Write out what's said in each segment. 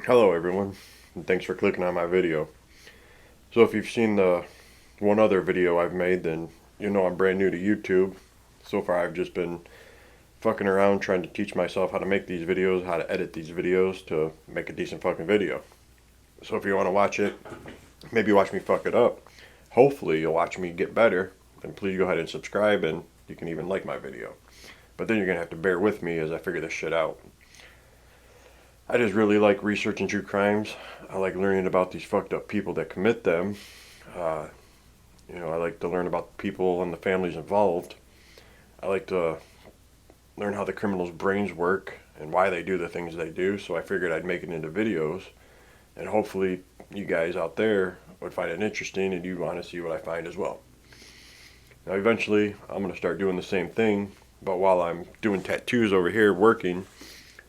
Hello everyone, and thanks for clicking on my video. So if you've seen the one other video I've made, then you know I'm brand new to YouTube. So far I've just been fucking around trying to teach myself how to make these videos, how to edit these videos to make a decent fucking video. So if you want to watch it, maybe watch me fuck it up. Hopefully you'll watch me get better, then please go ahead and subscribe, and you can even like my video. But then you're going to have to bear with me as I figure this shit out. I just really like researching true crimes. I like learning about these fucked up people that commit them. Uh, I like to learn about the people and the families involved. I like to learn how the criminals' brains work and why they do the things they do. So I figured I'd make it into videos, and hopefully you guys out there would find it interesting and you'd want to see what I find as well. Now eventually I'm going to start doing the same thing, but while I'm doing tattoos over here working,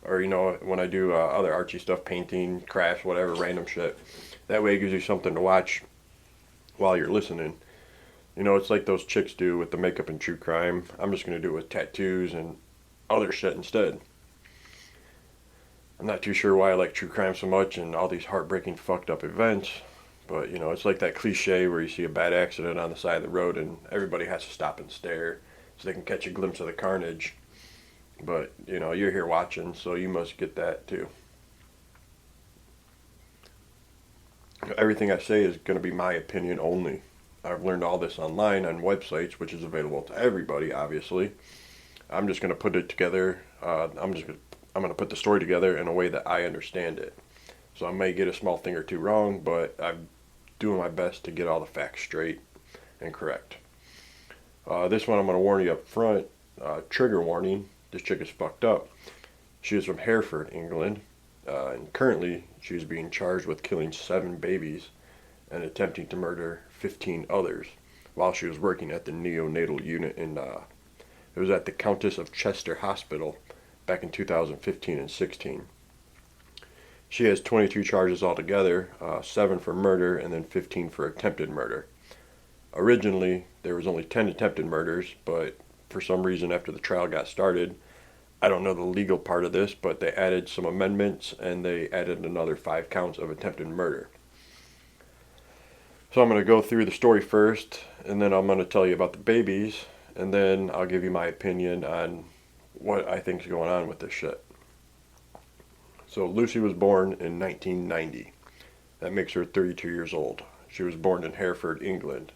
or when I do other artsy stuff, painting, crafts, whatever, random shit. That way it gives you something to watch while you're listening. It's like those chicks do with the makeup and true crime. I'm just going to do it with tattoos and other shit instead. I'm not too sure why I like true crime so much and all these heartbreaking fucked up events, but it's like that cliche where you see a bad accident on the side of the road and everybody has to stop and stare so they can catch a glimpse of the carnage. But, you're here watching, so you must get that too. Everything I say is going to be my opinion only. I've learned all this online on websites, which is available to everybody, obviously. I'm just going to put it together. I'm going to put the story together in a way that I understand it. So I may get a small thing or two wrong, but I'm doing my best to get all the facts straight and correct. This one I'm going to warn you up front. Trigger warning. This chick is fucked up. She is from Hereford, England, and currently she's being charged with killing 7 babies and attempting to murder 15 others while she was working at the neonatal unit it was at the Countess of Chester Hospital back in 2015 and 16. She has 22 charges altogether, 7 for murder and then 15 for attempted murder. Originally, there was only 10 attempted murders, but for some reason after the trial got started, I don't know the legal part of this, but they added some amendments and they added another 5 counts of attempted murder. So I'm going to go through the story first, and then I'm going to tell you about the babies, and then I'll give you my opinion on what I think is going on with this shit. So Lucy was born in 1990. That makes her 32 years old. She was born in Hereford, England.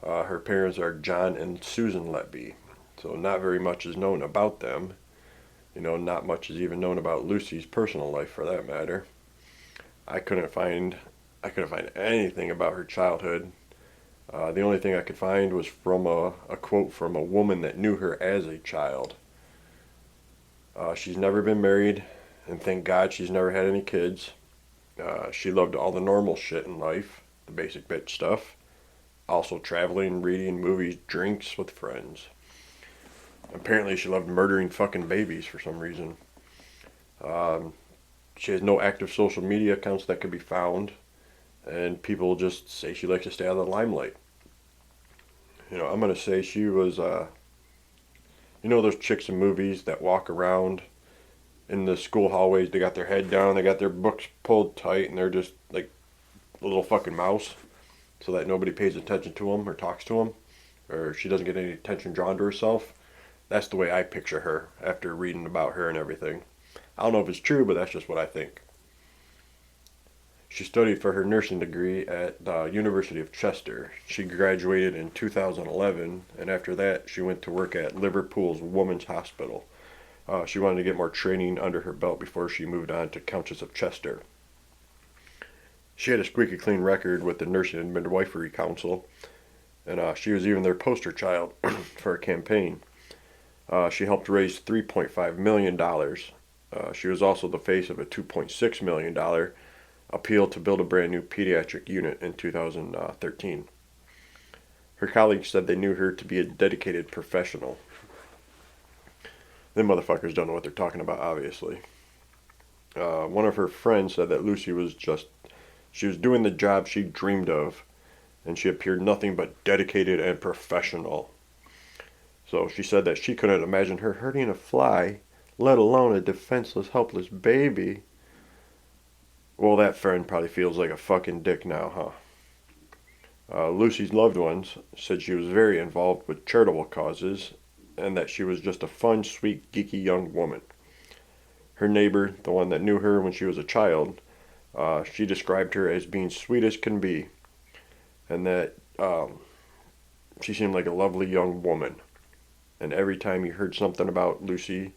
Her parents are John and Susan Letby. So not very much is known about them. Not much is even known about Lucy's personal life for that matter. I couldn't find anything about her childhood. The only thing I could find was from a quote from a woman that knew her as a child. She's never been married, and thank God she's never had any kids. She loved all the normal shit in life, the basic bitch stuff. Also traveling, reading, movies, drinks with friends. Apparently she loved murdering fucking babies for some reason. She has no active social media accounts that could be found, and people just say she likes to stay out of the limelight. I'm gonna say she was, those chicks in movies that walk around in the school hallways, they got their head down, they got their books pulled tight, and they're just like a little fucking mouse, so that nobody pays attention to them or talks to them, or she doesn't get any attention drawn to herself. That's the way I picture her after reading about her and everything. I don't know if it's true, but that's just what I think. She studied for her nursing degree at the University of Chester. She graduated in 2011, and after that she went to work at Liverpool's Women's Hospital. She wanted to get more training under her belt before she moved on to Countess of Chester. She had a squeaky clean record with the Nursing and Midwifery Council, and she was even their poster child for a campaign. She helped raise $3.5 million. She was also the face of a $2.6 million appeal to build a brand new pediatric unit in 2013. Her colleagues said they knew her to be a dedicated professional. Them motherfuckers don't know what they're talking about, obviously. One of her friends said that Lucy was doing the job she dreamed of, and she appeared nothing but dedicated and professional. So she said that she couldn't imagine her hurting a fly, let alone a defenseless, helpless baby. Well, that friend probably feels like a fucking dick now, huh? Lucy's loved ones said she was very involved with charitable causes and that she was just a fun, sweet, geeky young woman. Her neighbor, the one that knew her when she was a child, she described her as being sweet as can be, and that she seemed like a lovely young woman. And every time you heard something about Lucy,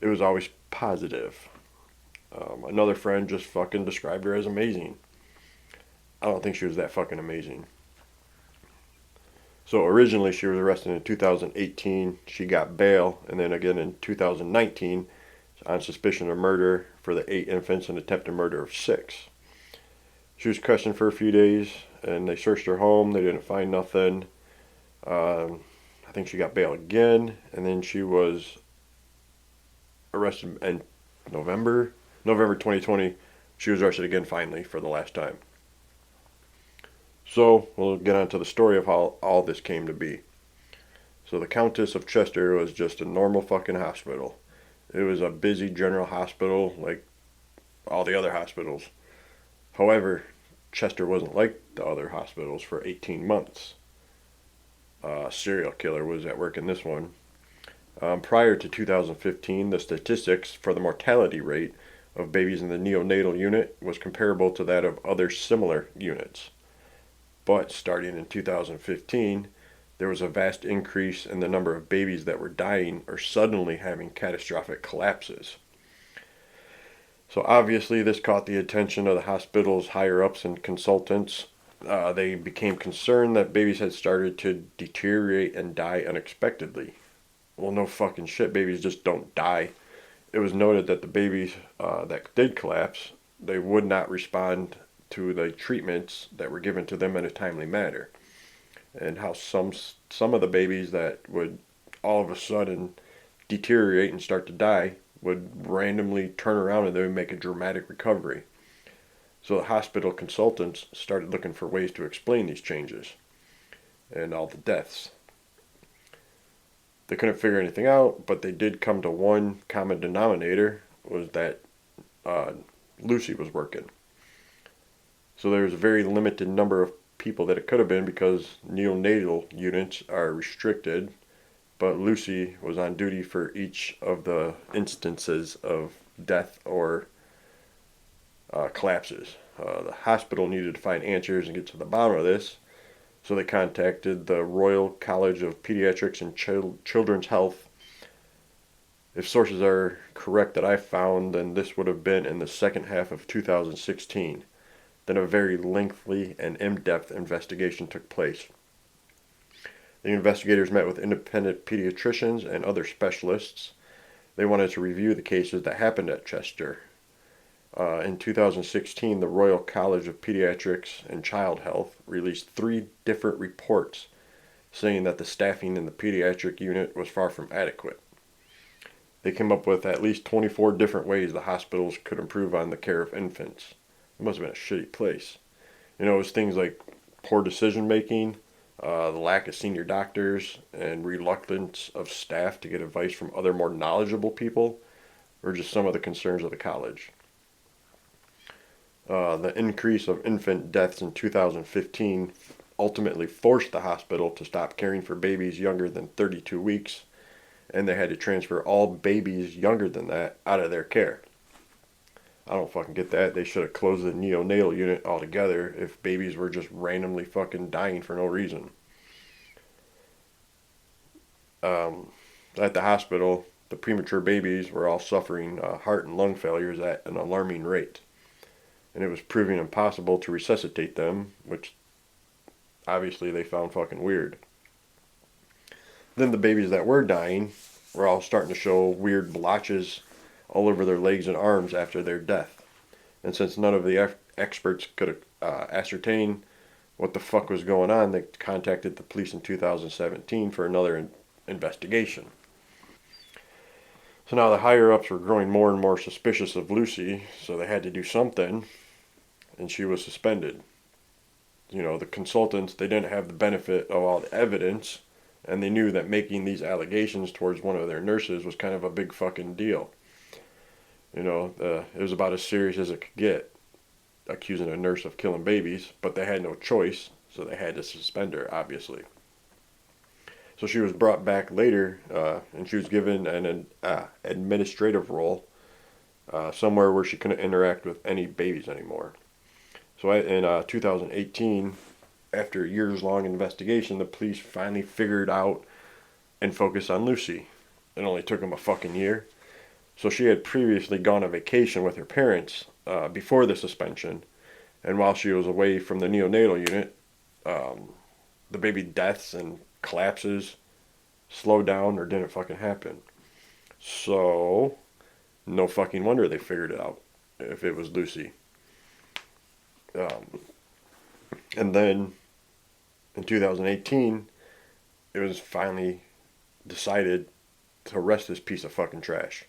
it was always positive. Another friend just fucking described her as amazing. I don't think she was that fucking amazing. So originally she was arrested in 2018. She got bail, and then again in 2019 on suspicion of murder for the 8 infants and attempted murder of 6. She was questioned for a few days, and they searched her home. They didn't find nothing. I think she got bail again, and then she was arrested in November 2020. She was arrested again finally for the last time. So we'll get on to the story of how all this came to be. So the Countess of Chester was just a normal fucking hospital. It was a busy general hospital like all the other hospitals. However, Chester wasn't like the other hospitals for 18 months. A serial killer was at work in this one. Prior to 2015, the statistics for the mortality rate of babies in the neonatal unit was comparable to that of other similar units. But starting in 2015, there was a vast increase in the number of babies that were dying or suddenly having catastrophic collapses. So obviously this caught the attention of the hospital's higher-ups and consultants. They became concerned that babies had started to deteriorate and die unexpectedly. Well, no fucking shit, babies just don't die. It was noted that the babies that did collapse, they would not respond to the treatments that were given to them in a timely manner. And how some of the babies that would all of a sudden deteriorate and start to die would randomly turn around and they would make a dramatic recovery. So the hospital consultants started looking for ways to explain these changes and all the deaths. They couldn't figure anything out, but they did come to one common denominator, was that Lucy was working. So there was a very limited number of people that it could have been because neonatal units are restricted, but Lucy was on duty for each of the instances of death or collapses. The hospital needed to find answers and get to the bottom of this, so they contacted the Royal College of Pediatrics and Children's Health. If sources are correct that I found, then this would have been in the second half of 2016. Then a very lengthy and in-depth investigation took place. The investigators met with independent pediatricians and other specialists. They wanted to review the cases that happened at Chester. In 2016, the Royal College of Pediatrics and Child Health released 3 different reports saying that the staffing in the pediatric unit was far from adequate. They came up with at least 24 different ways the hospitals could improve on the care of infants. It must have been a shitty place. You know, it was things like poor decision making, the lack of senior doctors, and reluctance of staff to get advice from other more knowledgeable people, or just some of the concerns of the college. The increase of infant deaths in 2015 ultimately forced the hospital to stop caring for babies younger than 32 weeks, and they had to transfer all babies younger than that out of their care. I don't fucking get that. They should have closed the neonatal unit altogether if babies were just randomly fucking dying for no reason. At the hospital, the premature babies were all suffering heart and lung failures at an alarming rate. And it was proving impossible to resuscitate them, which obviously they found fucking weird. Then the babies that were dying were all starting to show weird blotches all over their legs and arms after their death. And since none of the experts could ascertain what the fuck was going on, they contacted the police in 2017 for another investigation. So now the higher-ups were growing more and more suspicious of Lucy, so they had to do something, and she was suspended. You know, the consultants, they didn't have the benefit of all the evidence, and they knew that making these allegations towards one of their nurses was kind of a big fucking deal. You know, it was about as serious as it could get. accusing a nurse of killing babies, but they had no choice, so they had to suspend her, obviously. So she was brought back later, and she was given an administrative role somewhere where she couldn't interact with any babies anymore. So in 2018, after a years-long investigation, the police finally figured out and focused on Lucy. It only took them a fucking year. So she had previously gone on vacation with her parents before the suspension, and while she was away from the neonatal unit, the baby deaths and collapses slowed down or didn't fucking happen. So no fucking wonder they figured it out if it was Lucy. And then in 2018, it was finally decided to arrest this piece of fucking trash.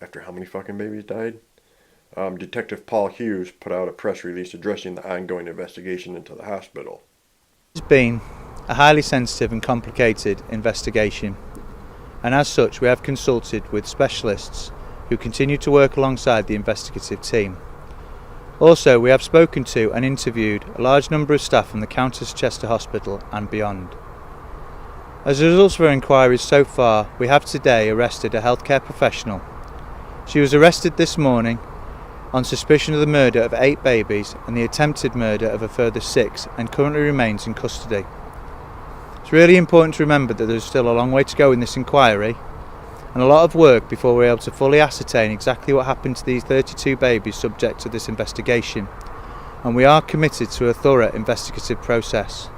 After how many fucking babies died? Detective Paul Hughes put out a press release addressing the ongoing investigation into the hospital. It's been a highly sensitive and complicated investigation, and as such we have consulted with specialists who continue to work alongside the investigative team. Also, we have spoken to and interviewed a large number of staff from the Countess Chester Hospital and beyond. As a result of our inquiries so far, we have today arrested a healthcare professional. She was arrested this morning on suspicion of the murder of 8 babies and the attempted murder of a further 6, and currently remains in custody. It's really important to remember that there's still a long way to go in this inquiry, and a lot of work before we're able to fully ascertain exactly what happened to these 32 babies subject to this investigation, and we are committed to a thorough investigative process.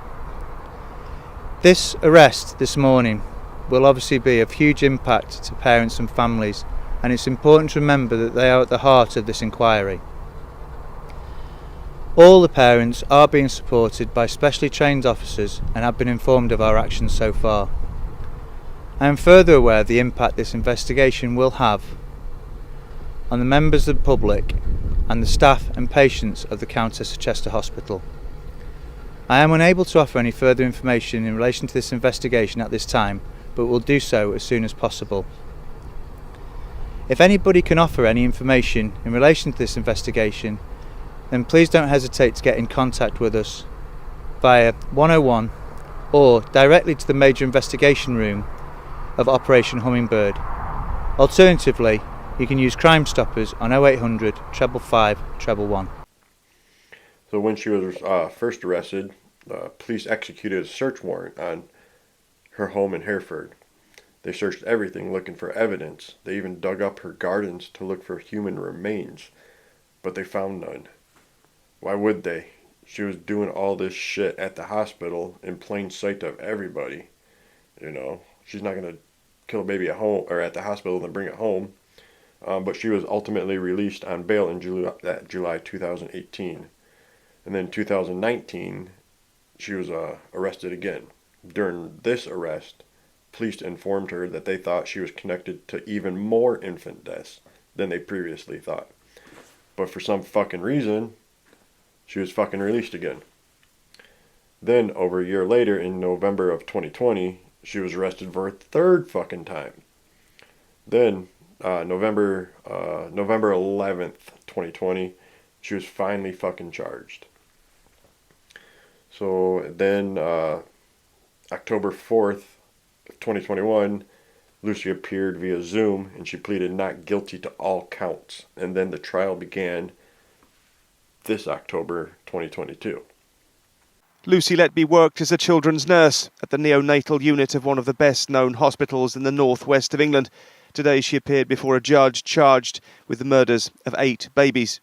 This arrest this morning will obviously be of huge impact to parents and families, and it's important to remember that they are at the heart of this inquiry. All the parents are being supported by specially trained officers and have been informed of our actions so far. I am further aware of the impact this investigation will have on the members of the public and the staff and patients of the Countess of Chester Hospital. I am unable to offer any further information in relation to this investigation at this time, but will do so as soon as possible. If anybody can offer any information in relation to this investigation, then please don't hesitate to get in contact with us via 101 or directly to the Major Investigation Room of Operation Hummingbird. Alternatively, you can use Crime Stoppers on 0800 555 111. So when she was first arrested, police executed a search warrant on her home in Hereford. They searched everything looking for evidence. They even dug up her gardens to look for human remains, but they found none. Why would they? She was doing all this shit at the hospital in plain sight of everybody. You know, she's not going to kill a baby at home or at the hospital and then bring it home. But she was ultimately released on bail in July 2018. And then 2019, she was arrested again. During this arrest, police informed her that they thought she was connected to even more infant deaths than they previously thought. But for some fucking reason, she was fucking released again. Then, over a year later, in November of 2020, she was arrested for a third fucking time. Then, November 11th, 2020, she was finally fucking charged. So then, October 4th, 2021, Lucy appeared via Zoom and she pleaded not guilty to all counts. And then the trial began this October 2022. Lucy Letby worked as a children's nurse at the neonatal unit of one of the best-known hospitals in the northwest of England. Today she appeared before a judge charged with the murders of 8 babies.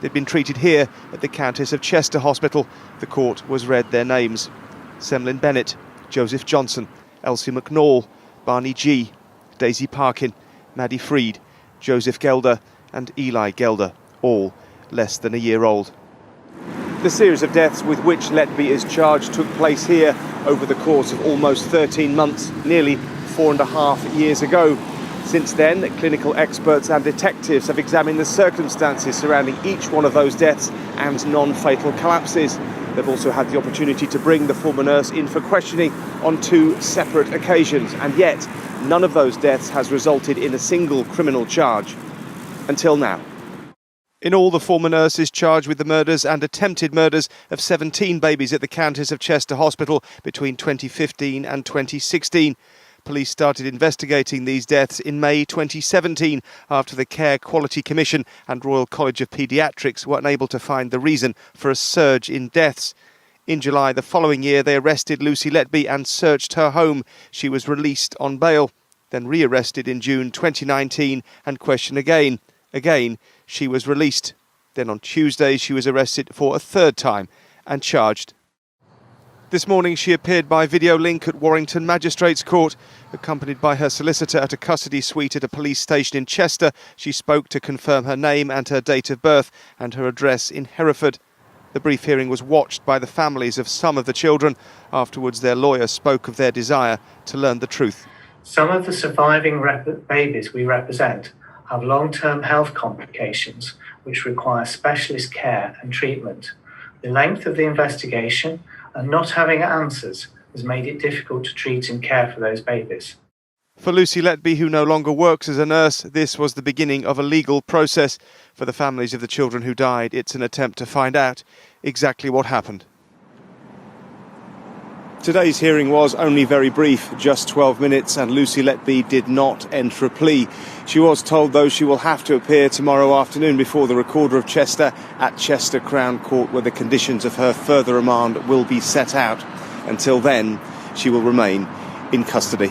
They'd been treated here at the Countess of Chester Hospital. The court was read their names: Semlin Bennett, Joseph Johnson, Elsie McNall, Barney G, Daisy Parkin, Maddie Freed, Joseph Gelder and Eli Gelder, all less than a year old. The series of deaths with which Letby is charged took place here over the course of almost 13 months, nearly 4.5 years ago. Since then, clinical experts and detectives have examined the circumstances surrounding each one of those deaths and non-fatal collapses. They've also had the opportunity to bring the former nurse in for questioning on 2 separate occasions, and yet none of those deaths has resulted in a single criminal charge. Until now. In all, the former nurse is charged with the murders and attempted murders of 17 babies at the Countess of Chester Hospital between 2015 and 2016. Police started investigating these deaths in May 2017 after the Care Quality Commission and Royal College of Paediatrics were unable to find the reason for a surge in deaths. In July the following year, they arrested Lucy Letby and searched her home. She was released on bail, then re-arrested in June 2019 and questioned again. Again, she was released. Then on Tuesday, she was arrested for a third time and charged. This morning, she appeared by video link at Warrington Magistrates Court. Accompanied by her solicitor at a custody suite at a police station in Chester, she spoke to confirm her name and her date of birth and her address in Hereford. The brief hearing was watched by the families of some of the children. Afterwards, their lawyer spoke of their desire to learn the truth. Some of the surviving babies we represent have long-term health complications which require specialist care and treatment. The length of the investigation and not having answers has made it difficult to treat and care for those babies. For Lucy Letby, who no longer works as a nurse, this was the beginning of a legal process. For the families of the children who died, it's an attempt to find out exactly what happened. Today's hearing was only very brief, just 12 minutes, and Lucy Letby did not enter a plea. She was told, though, she will have to appear tomorrow afternoon before the Recorder of Chester at Chester Crown Court, where the conditions of her further remand will be set out. Until then, she will remain in custody.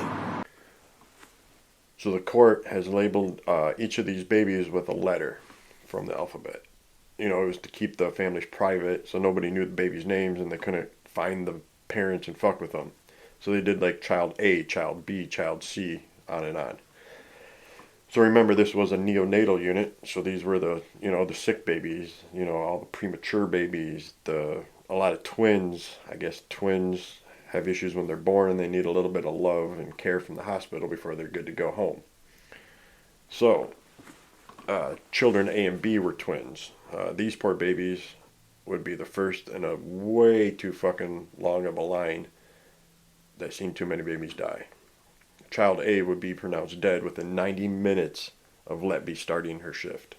So the court has labeled each of these babies with a letter from the alphabet. You know, it was to keep the families private, so nobody knew the babies' names and they couldn't find the parents and fuck with them. So they did like child A, child B, child C, on and on. So remember, this was a neonatal unit, so these were the, you know, the sick babies, you know, all the premature babies, a lot of twins. I guess twins have issues when they're born and they need a little bit of love and care from the hospital before they're good to go home. So, children A and B were twins. These poor babies would be the first in a way too fucking long of a line that seen too many babies die. Child A would be pronounced dead within 90 minutes of Letby starting her shift.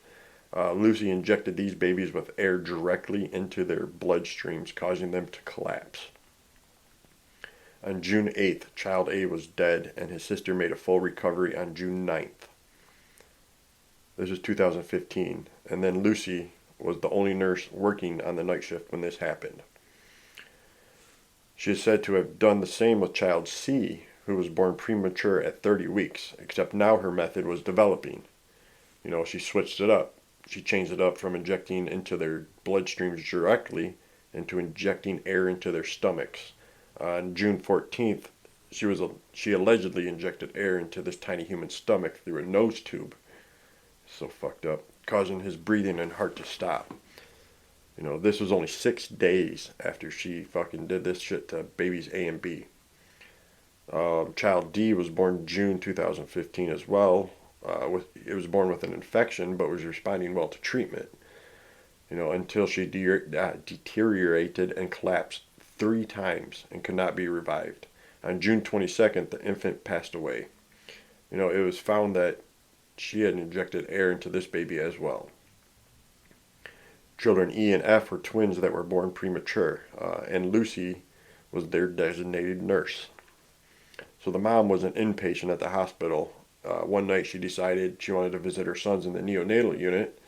Lucy injected these babies with air directly into their bloodstreams, causing them to collapse. On June 8th, child A was dead, and his sister made a full recovery on June 9th. This was 2015, and then Lucy was the only nurse working on the night shift when this happened. She is said to have done the same with child C, who was born premature at 30 weeks, except now her method was developing. You know, she switched it up. She changed it up from injecting into their bloodstreams directly into injecting air into their stomachs. On June 14th, she allegedly injected air into this tiny human stomach through a nose tube. So fucked up, causing his breathing and heart to stop. You know, this was only 6 days after she fucking did this shit to babies A and B. Child D was born June 2015 as well. It was born with an infection, but was responding well to treatment. You know, until she deteriorated and collapsed 3 times and could not be revived. On June 22nd, the infant passed away. You know, it was found that she had injected air into this baby as well. Children E and F were twins that were born premature, and Lucy was their designated nurse. So the mom was an inpatient at the hospital. One night she decided she wanted to visit her sons in the neonatal unit,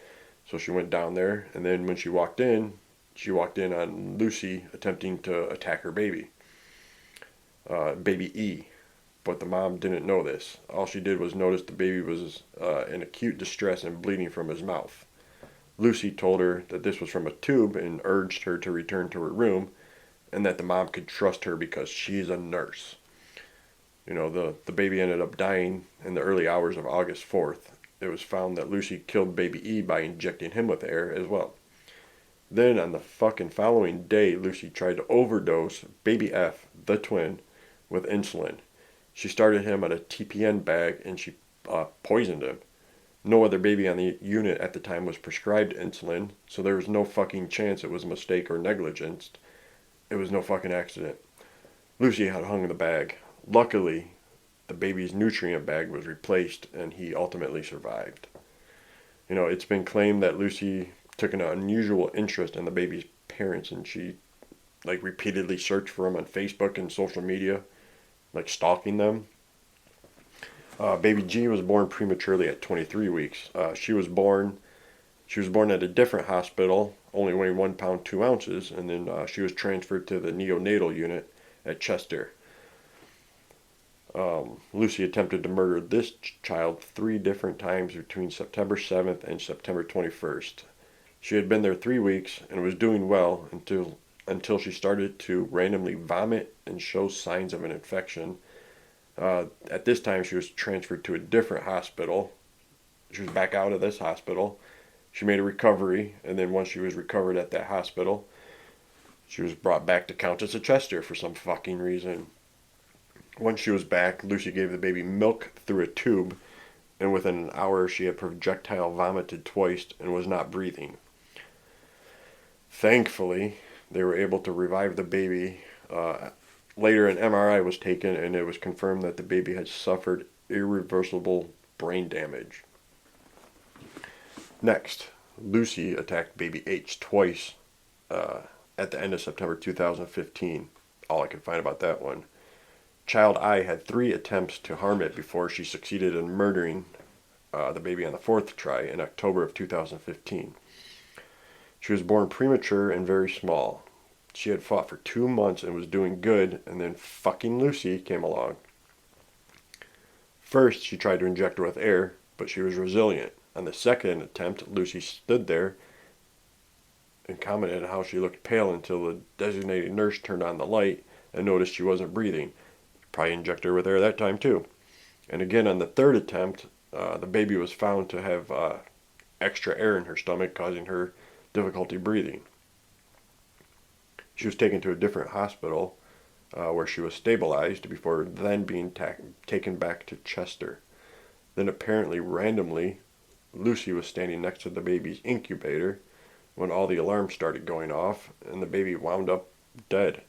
so she went down there, and then when she walked in on Lucy attempting to attack her baby, baby E. But the mom didn't know this. All she did was notice the baby was in acute distress and bleeding from his mouth. Lucy told her that this was from a tube and urged her to return to her room and that the mom could trust her because she's a nurse. You know, the baby ended up dying in the early hours of August 4th. It was found that Lucy killed baby E by injecting him with air as well. Then on the fucking following day, Lucy tried to overdose baby F, the twin, with insulin. She started him on a TPN bag and she poisoned him. No other baby on the unit at the time was prescribed insulin, so there was no fucking chance it was a mistake or negligence. It was no fucking accident. Lucy had hung the bag. Luckily, the baby's nutrient bag was replaced and he ultimately survived. It's been claimed that Lucy took an unusual interest in the baby's parents, and she like repeatedly searched for them on Facebook and social media, like stalking them. Baby G was born prematurely at 23 weeks. She was born at a different hospital, only weighing 1 pound 2 ounces, and then she was transferred to the neonatal unit at Chester. Lucy attempted to murder this child 3 different times between September 7th and September 21st. She had been there 3 weeks and was doing well until she started to randomly vomit and show signs of an infection. At this time, she was transferred to a different hospital. She was back out of this hospital. She made a recovery, and then once she was recovered at that hospital, she was brought back to Countess of Chester for some fucking reason. Once she was back, Lucy gave the baby milk through a tube, and within an hour she had projectile vomited twice and was not breathing. Thankfully, they were able to revive the baby. Later, an MRI was taken, and it was confirmed that the baby had suffered irreversible brain damage. Next, Lucy attacked baby H twice at the end of September 2015. All I could find about that one. Child I had 3 attempts to harm it before she succeeded in murdering the baby on the 4th try in October of 2015. She was born premature and very small. She had fought for 2 months and was doing good, and then fucking Lucy came along. First, she tried to inject her with air, but she was resilient. On the second attempt, Lucy stood there and commented on how she looked pale until the designated nurse turned on the light and noticed she wasn't breathing. Probably injected her with air that time too. And again, on the 3rd attempt, the baby was found to have extra air in her stomach, causing her difficulty breathing. She was taken to a different hospital where she was stabilized before then being taken back to Chester. Then apparently randomly, Lucy was standing next to the baby's incubator when all the alarms started going off, and the baby wound up dead.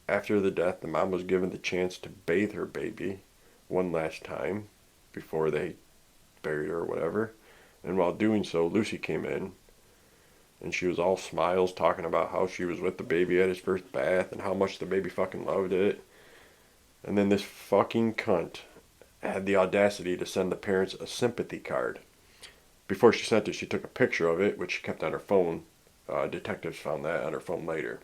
After the death, the mom was given the chance to bathe her baby one last time before they buried her or whatever. And while doing so, Lucy came in, and she was all smiles, talking about how she was with the baby at his first bath and how much the baby fucking loved it. And then this fucking cunt had the audacity to send the parents a sympathy card. Before she sent it, she took a picture of it, which she kept on her phone. Detectives found that on her phone later.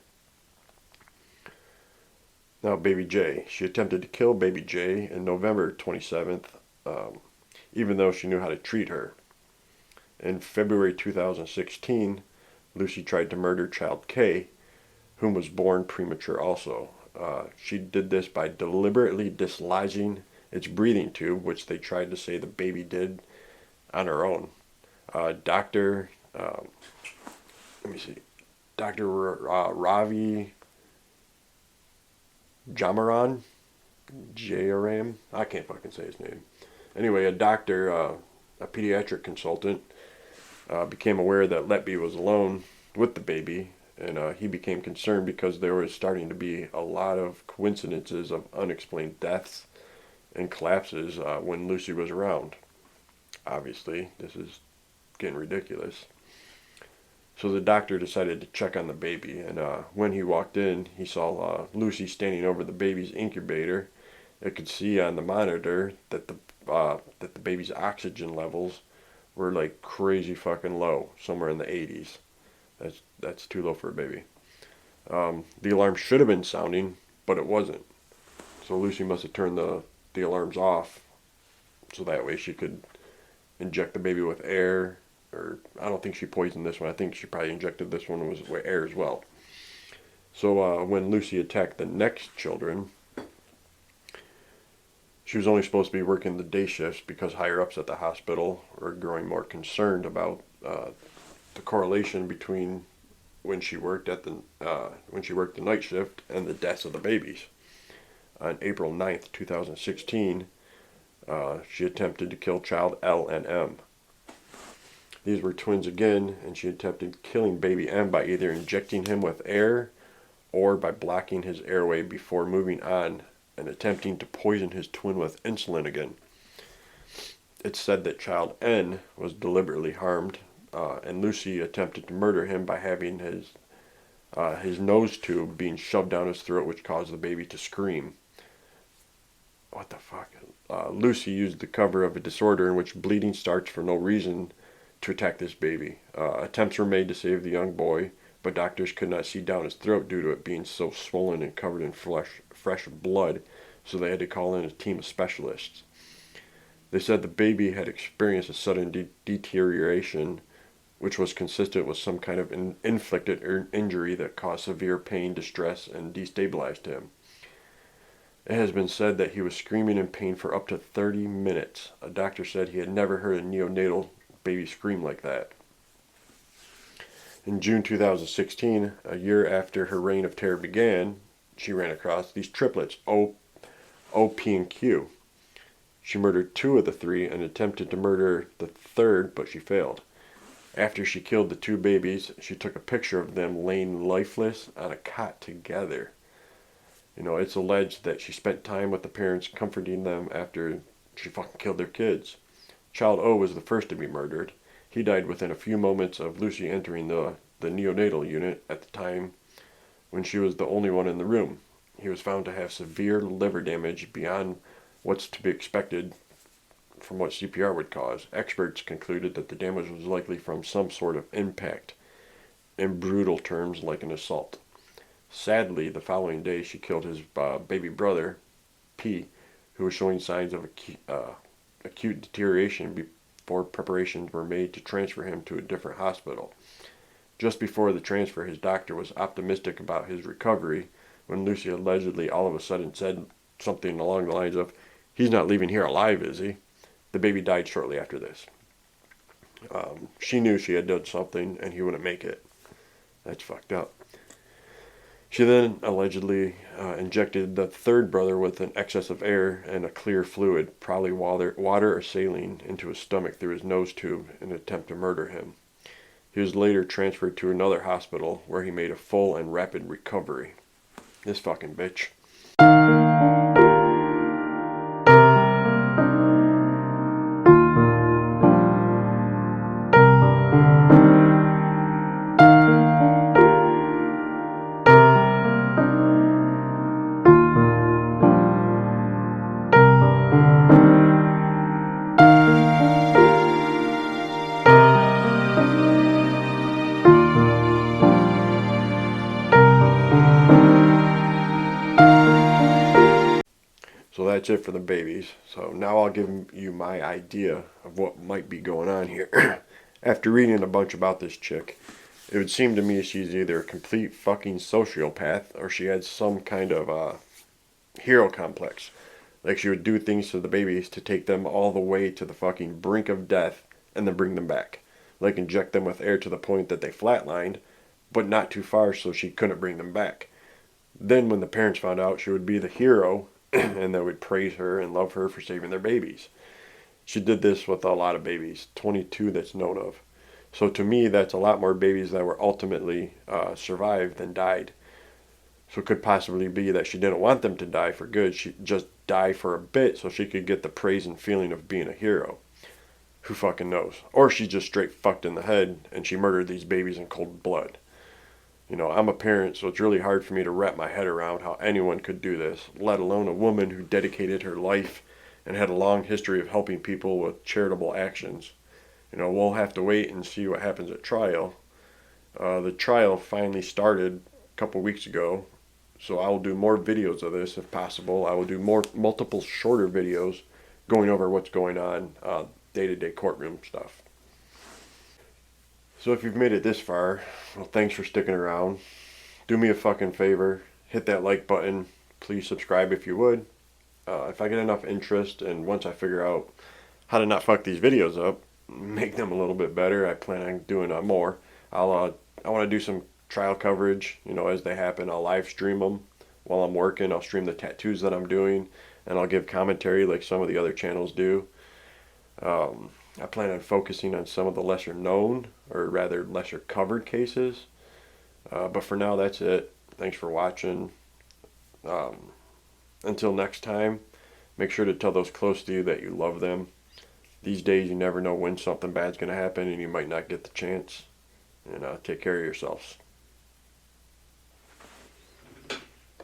Now, baby J. She attempted to kill baby J in November 27th, even though she knew how to treat her. In February 2016, Lucy tried to murder child K, whom was born premature also. She did this by deliberately dislodging its breathing tube, which they tried to say the baby did on her own. Dr. Ravi Jamaran, I can't fucking say his name. Anyway, a doctor, a pediatric consultant, became aware that Letby was alone with the baby, and he became concerned because there was starting to be a lot of coincidences of unexplained deaths and collapses when Lucy was around. Obviously, this is getting ridiculous. So the doctor decided to check on the baby, and when he walked in, he saw Lucy standing over the baby's incubator. It could see on the monitor that the baby's oxygen levels were like crazy fucking low, somewhere in the 80s. That's too low for a baby. The alarm should have been sounding, but it wasn't. So Lucy must have turned the alarms off, so that way she could inject the baby with air. Or I don't think she poisoned this one. I think she probably injected this one with air as well. So when Lucy attacked the next children, she was only supposed to be working the day shifts because higher ups at the hospital were growing more concerned about the correlation between when she worked the night shift and the deaths of the babies. On April 9th, 2016, she attempted to kill child L and M. These were twins again, and she attempted killing baby M by either injecting him with air or by blocking his airway before moving on and attempting to poison his twin with insulin again. It's said that child N was deliberately harmed, and Lucy attempted to murder him by having his nose tube being shoved down his throat, which caused the baby to scream. What the fuck? Lucy used the cover of a disorder in which bleeding starts for no reason to attack this baby. Attempts were made to save the young boy, but doctors could not see down his throat due to it being so swollen and covered in fresh blood, so they had to call in a team of specialists. They said the baby had experienced a sudden deterioration, which was consistent with some kind of inflicted injury that caused severe pain, distress, and destabilized him. It has been said that he was screaming in pain for up to 30 minutes. A doctor said he had never heard a neonatal baby scream like that. In June 2016, a year after her reign of terror began, she ran across these triplets, O, P, and Q. She murdered 2 of the 3 and attempted to murder the 3rd, but she failed. After she killed the 2 babies, she took a picture of them laying lifeless on a cot together. It's alleged that she spent time with the parents comforting them after she fucking killed their kids. Child O was the first to be murdered. He died within a few moments of Lucy entering the neonatal unit at the time when she was the only one in the room. He was found to have severe liver damage beyond what's to be expected from what CPR would cause. Experts concluded that the damage was likely from some sort of impact, in brutal terms like an assault. Sadly, the following day she killed his baby brother, P, who was showing signs of acute deterioration before preparations were made to transfer him to a different hospital. Just before the transfer, his doctor was optimistic about his recovery when Lucy allegedly all of a sudden said something along the lines of, "He's not leaving here alive, is he?" The baby died shortly after this. She knew she had done something and he wouldn't make it. That's fucked up. She then allegedly injected the 3rd brother with an excess of air and a clear fluid, probably water or saline, into his stomach through his nose tube in an attempt to murder him. He was later transferred to another hospital where he made a full and rapid recovery. This fucking bitch. So that's it for the babies. So now I'll give you my idea of what might be going on here. After reading a bunch about this chick, it would seem to me she's either a complete fucking sociopath or she had some kind of hero complex. Like she would do things to the babies to take them all the way to the fucking brink of death and then bring them back. Like inject them with air to the point that they flatlined, but not too far so she couldn't bring them back. Then when the parents found out, she would be the hero and they would praise her and love her for saving their babies. She did this with a lot of babies, 22 that's known of. So to me, that's a lot more babies that were ultimately survived than died. So it could possibly be that she didn't want them to die for good. She just died for a bit so she could get the praise and feeling of being a hero. Who fucking knows? Or she just straight fucked in the head and she murdered these babies in cold blood. I'm a parent, so it's really hard for me to wrap my head around how anyone could do this, let alone a woman who dedicated her life and had a long history of helping people with charitable actions. We'll have to wait and see what happens at trial. The trial finally started a couple weeks ago, so I will do more videos of this if possible. I will do multiple shorter videos going over what's going on, day-to-day courtroom stuff. So if you've made it this far, well, thanks for sticking around. Do me a fucking favor, hit that like button. Please subscribe if you would. If I get enough interest and once I figure out how to not fuck these videos up, make them a little bit better, I plan on doing more. I want to do some trial coverage, as they happen. I'll live stream them while I'm working. I'll stream the tattoos that I'm doing, and I'll give commentary like some of the other channels do. I plan on focusing on some of the lesser known, or rather lesser covered cases. But for now, that's it. Thanks for watching. Until next time, make sure to tell those close to you that you love them. these days you never know when something bad's going to happen and you might not get the chance. And take care of yourselves.